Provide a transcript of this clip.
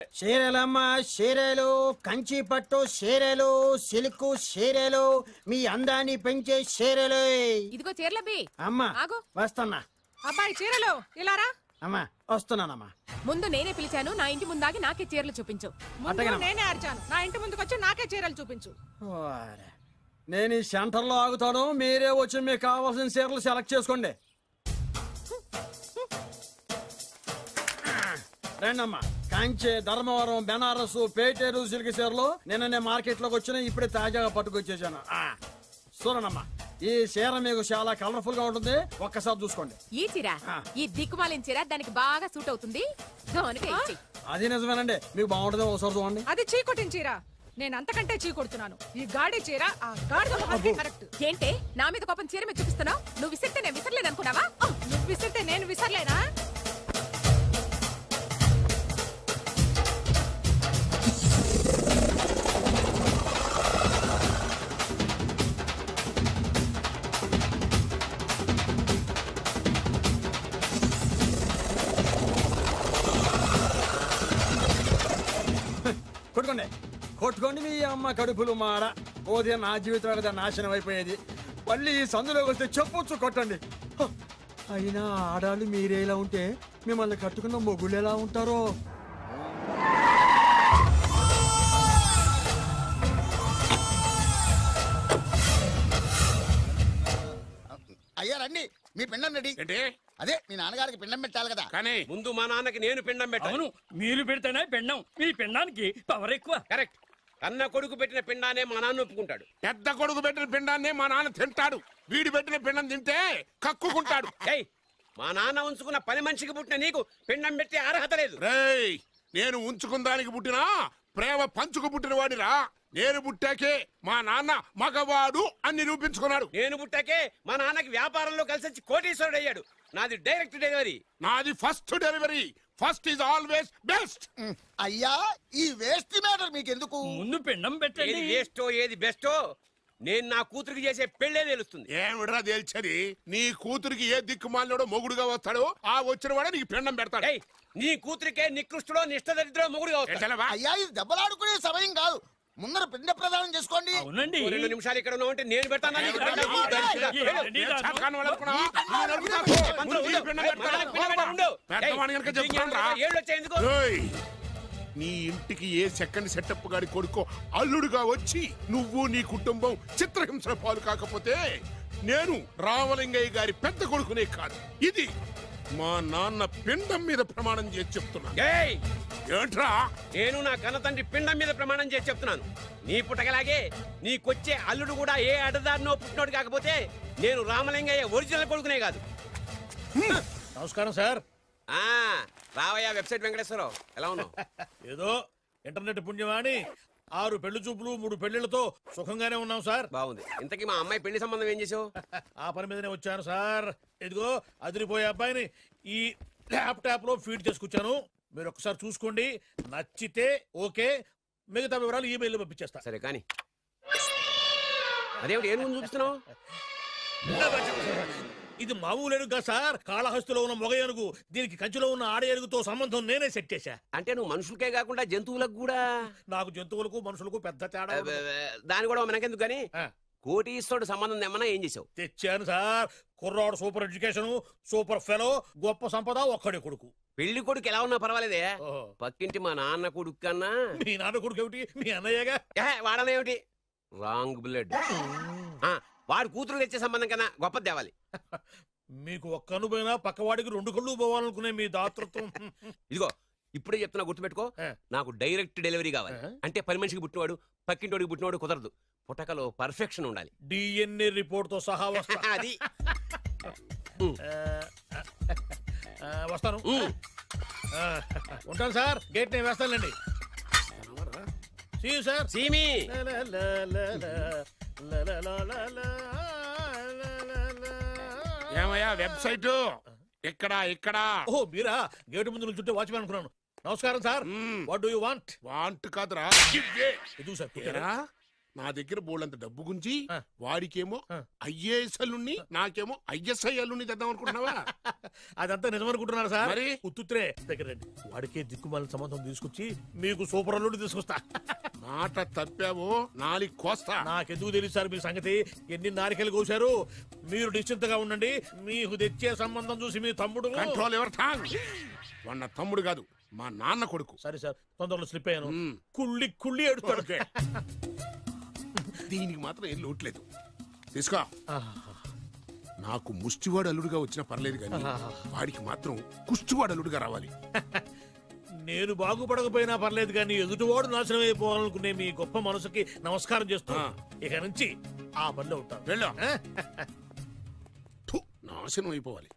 చీరలమ్మ చీరలు, కంచి పట్టు చీరలు, సిల్క్ చీరలు, మీ అందాన్ని పెంచే చీరలు. ఇదిగో చీరలబ్బి. అమ్మా వస్తున్నా. అబ్బాయి చీరలు ఇలారా. అమ్మా వస్తున్నానమ్మా. ముందు నేనే పిలిచాను, నా ఇంటి ముందాగి నాకే చీరలు చూపించు. నేనే అరిచాను, నా ఇంటి ముందుకు వచ్చి నాకే చీరలు చూపించు. నేను ఈ సెంటర్లో ఆగుతాను, మీరే వచ్చి మీకు కావాల్సిన చీరలు సెలెక్ట్ చేసుకోండి. రండమ్మా. కంచి, ధర్మవరం, బెనారస్, పేటేరు సిల్క్ చీరలు నిన్ననే మార్కెట్ లోకి వచ్చిన, ఇప్పుడే తాజాగా పట్టుకొచ్చేసాను. చూడండమ్మా, ఈ చీర మీకు చాలా కలర్ఫుల్ గా ఉంటుంది, ఒక్కసారి చూసుకోండి. ఈ చీర, ఈ దిక్కుమాలిన చీర దానికి బాగా సూట్ అవుతుంది. అది నిజమేనండి, మీకు బాగుంటుంది, ఒకసారి చూడండి. అది చీకొట్టిన చీర, నేను అంతకంటే చీకొడుతున్నాను. ఈ గాడి చీర ఆ గాడిద కరెక్ట్. ఏంటే నా మీద కోపం చీర మీద చూపిస్తున్నావు? నువ్వు విసిరితే నేను విసరలేదు అనుకున్నావా? నువ్వు విసిరితే నేను విసరలేనా? కొట్టుకోండి కొట్టుకోండి, మీ అమ్మ కడుపులు మాడ. పోతే నా జీవితం కదా నాశనం అయిపోయేది. మళ్ళీ ఈ సందులోకి వస్తే చెప్పొచ్చు కొట్టండి. అయినా ఆడాళ్ళు మీరేలా ఉంటే మిమ్మల్ని కట్టుకున్న మొగుళ్ళు ఎలా ఉంటారో. అయ్యా రండి, మీ పిండం రెడీ. అదే మీ నాన్నగారికి పిండం పెట్టాలి కదా. కానీ ముందు మా నాన్నకి నేను పిండం పెట్టాను. మీరు పెడితేనే పిండం, మీ పిండానికి పవర్ ఎక్కువ. కరెక్ట్. కన్న కొడుకు పెట్టిన పిండానే మా నాన్న ఒప్పుకుంటాడు. పెద్ద కొడుకు పెట్టిన పిండాన్నే మా నాన్న తింటాడు. వీడి పెట్టిన పిండం తింటే కక్కుకుంటాడు. మా నాన్న ఉంచుకున్న పని మనిషికి పుట్టిన నీకు పిండం పెట్టే అర్హత లేదు. రేయ్, నేను ఉంచుకున్న దానికి పుట్టినా ప్రేమ పంచుకు పుట్టిన వాడిరా. నేను పుట్టాకే మా నాన్న మగవాడు అని నిరూపించుకున్నాడు. నేను పుట్టాకే మా నాన్నకి వ్యాపారంలో కలిసి వచ్చి కోటీశ్వరుడు అయ్యాడు. నాది డైరెక్ట్ డెలివరీ. నాది first delivery. First is always best. అయ్యా, ఈ వేస్ట్ మ్యాటర్ మీకెందుకు? ముందు పిండం పెట్టండి. ఏది వేస్టో ఏది బెస్టో నేను నా కూతురికి చేసే పెళ్లే తెలుస్తుంది. ఏమిడ్రా తేల్చది? నీ కూతురికి ఏ దిక్కుమాలినోడో మొగుడుగా వస్తాడో ఆ వచ్చిన వాడే నీకు పిండం పెడతాడు. నీ కూతురికే నికృష్టుడో నిష్టదరిద్రో మొగుడుగా వస్తాడు. అయ్యా, ఇది దెబ్బలాడుకునే సమయం కాదు. ముందర పిండ ప్రదానం చేసుకోండి. 2 నిమిషాలు ఇక్కడ ఉన్నావు అంటే నేను పెడతాను. నీ ఇంటికి ఏ సెకండ్ సెటప్ గాడి కొడుకో అల్లుడుగా వచ్చి నువ్వు నీ కుటుంబం చిత్రహింసల పాలు కాకపోతే నేను రామలింగయ్య గారి పెద్ద కొడుకునే కాదు, ఇది మా నాన్న పిండం మీద ప్రమాణం చేసి చెప్తున్నాను. ఏంట్రా? నేను నా కన్న తండ్రి పిండం మీద ప్రమాణం చేసి చెప్తున్నాను. నీ పుట్టగలాగే నీకొచ్చే అల్లుడు కూడా ఏ అడదారినో పుట్టినోడు కాకపోతే నేను రామలింగయ్య ఒరిజినల్ కొడుకునే కాదు. నమస్కారం సార్. రావయ్యా వెబ్సైట్ వెంకటేశ్వరరావు, ఎలా ఉన్నావు? ఏదో ఇంటర్నెట్ పుణ్యమాని 6 పెళ్లి చూపులు 3 పెళ్లిళ్లతో సుఖంగానే ఉన్నాం సార్. బాగుంది. ఇంతకీ మా అమ్మాయి పెళ్లి సంబంధం ఏం చేసావు? ఆ పని మీదనే వచ్చాను సార్. ఇదిగో అదిరిపోయే అబ్బాయిని ఈ ల్యాప్టాప్ లో ఫీడ్ చేసుకొచ్చాను. మీరు ఒకసారి చూసుకోండి, నచ్చితే ఓకే, మిగతా వివరాలు ఈమెయిల్ పంపించేస్తా. సరే కానీ అదేమిటి ఏం ముందు చూపిస్తున్నావు? ఇది మామూలు ఏనుగు సార్, కాళహస్తిలో ఉన్న మొగ ఏనుగు. దీనికి కంచిలో ఉన్న ఆడ ఏనుగుతో సంబంధం నేనే సెట్ చేశా. అంటే నువ్వు మనుషులకే కాకుండా జంతువులకు కూడా? నాకు జంతువులకు మనుషులకు పెద్ద తేడా. దాని కూడా మనకెందుకు కానీ కోటీశ్వరుడు సంబంధం ఏమన్నా ఏం చేసావు? తెచ్చాను సార్. కుర్రాడు సూపర్ ఎడ్యుకేషన్, సూపర్ ఫెలో, గొప్ప సంపద, ఒక్కడే కొడుకు. పెళ్లి కొడుకు ఎలా ఉన్నా పర్వాలేదే, పక్కింటి మా నాన్న కొడుకు కన్నా. మీ నాన్న కొడుకు ఏమిటి? మీ అన్నయ్యగా. వాడనేమిటి? Wrong blood. వాడు కూతురు తెచ్చే సంబంధం కన్నా గొప్పది తేవాలి. మీకు ఒక్క అనుభవైనా పక్కవాడికి 2 కళ్ళు పోవాలనుకునే మీ దాతృత్వం. ఇదిగో ఇప్పుడే చెప్తున్నా, గుర్తుపెట్టుకో. నాకు డైరెక్ట్ డెలివరీ కావాలి. అంటే పని మనిషికి పుట్టినవాడు పక్కింటోడికి పుట్టినవాడు కుదరదు. పుట్టకలో పర్ఫెక్షన్ ఉండాలి. డిఎన్ఏ రిపోర్ట్ తో సహా వస్తా. అది వస్తాను. ఉంటాను సార్. గేట్ నేను వేస్తానండి. సార్ సీమి ఏమయ్యా వెబ్సైట్ ఇక్కడ ఇక్కడ? ఓ మీరా? గేటు ముందు నుంచుంటే వాచ్మెన్ అనుకున్నాను. నమస్కారం sir. What do you want? Want కాదురా, ఇది సార్. నా దగ్గర బోళ్ళంత డబ్బు గుంచి ఆ. వాడికేమో ఐఏఎస్ అల్లుణ్ణి నాకేమో ఐఎస్ఐ అల్లుణ్ణి తెద్దాం అనుకుంటున్నావా? అదంతా నిజమనుకుంటున్నారు సార్. మరి? ఉత్తుత్రే దగ్గర రండి. వాడికే దిక్కుమాలిన సంబంధం తీసుకొచ్చి మీకు సూపర్ అల్లుడు తీసుకొస్తా. మాట తప్పావో నాలి కోస్తా. నాకెందుకు తెలుసు సార్ మీ సంగతి? ఎన్ని నారికలు కోశారు. మీరు నిశ్చింతగా ఉండండి. మీకు తెచ్చే సంబంధం చూసి మీ తమ్ముడు కంట్రోల్ ఎవర్ థాంగ్. వాడు నా తమ్ముడు కాదు, మా నాన్న కొడుకు. సరే సార్, తొందరలో స్లిప్ అయ్యాను. మ్మ్. కుళ్ళి కుళ్ళి ఏడుస్తాడు. ఓకే. దీనికి మాత్రం ఏం లోట్లేదు. తీసుకో. నాకు ముష్టివాడు అల్లుడుగా వచ్చినా పర్లేదు కానీ వాడికి మాత్రం కుష్టివాడు అల్లుడుగా రావాలి. నేను బాగుపడకపోయినా పర్లేదు కానీ ఎదుటివాడు నాశనం అయిపోవాలనుకునే మీ గొప్ప మనసుకి నమస్కారం చేస్తా. ఇక నుంచి ఆ పనిలో ఉంటాను. వెళ్ళు. నాశనం అయిపోవాలి.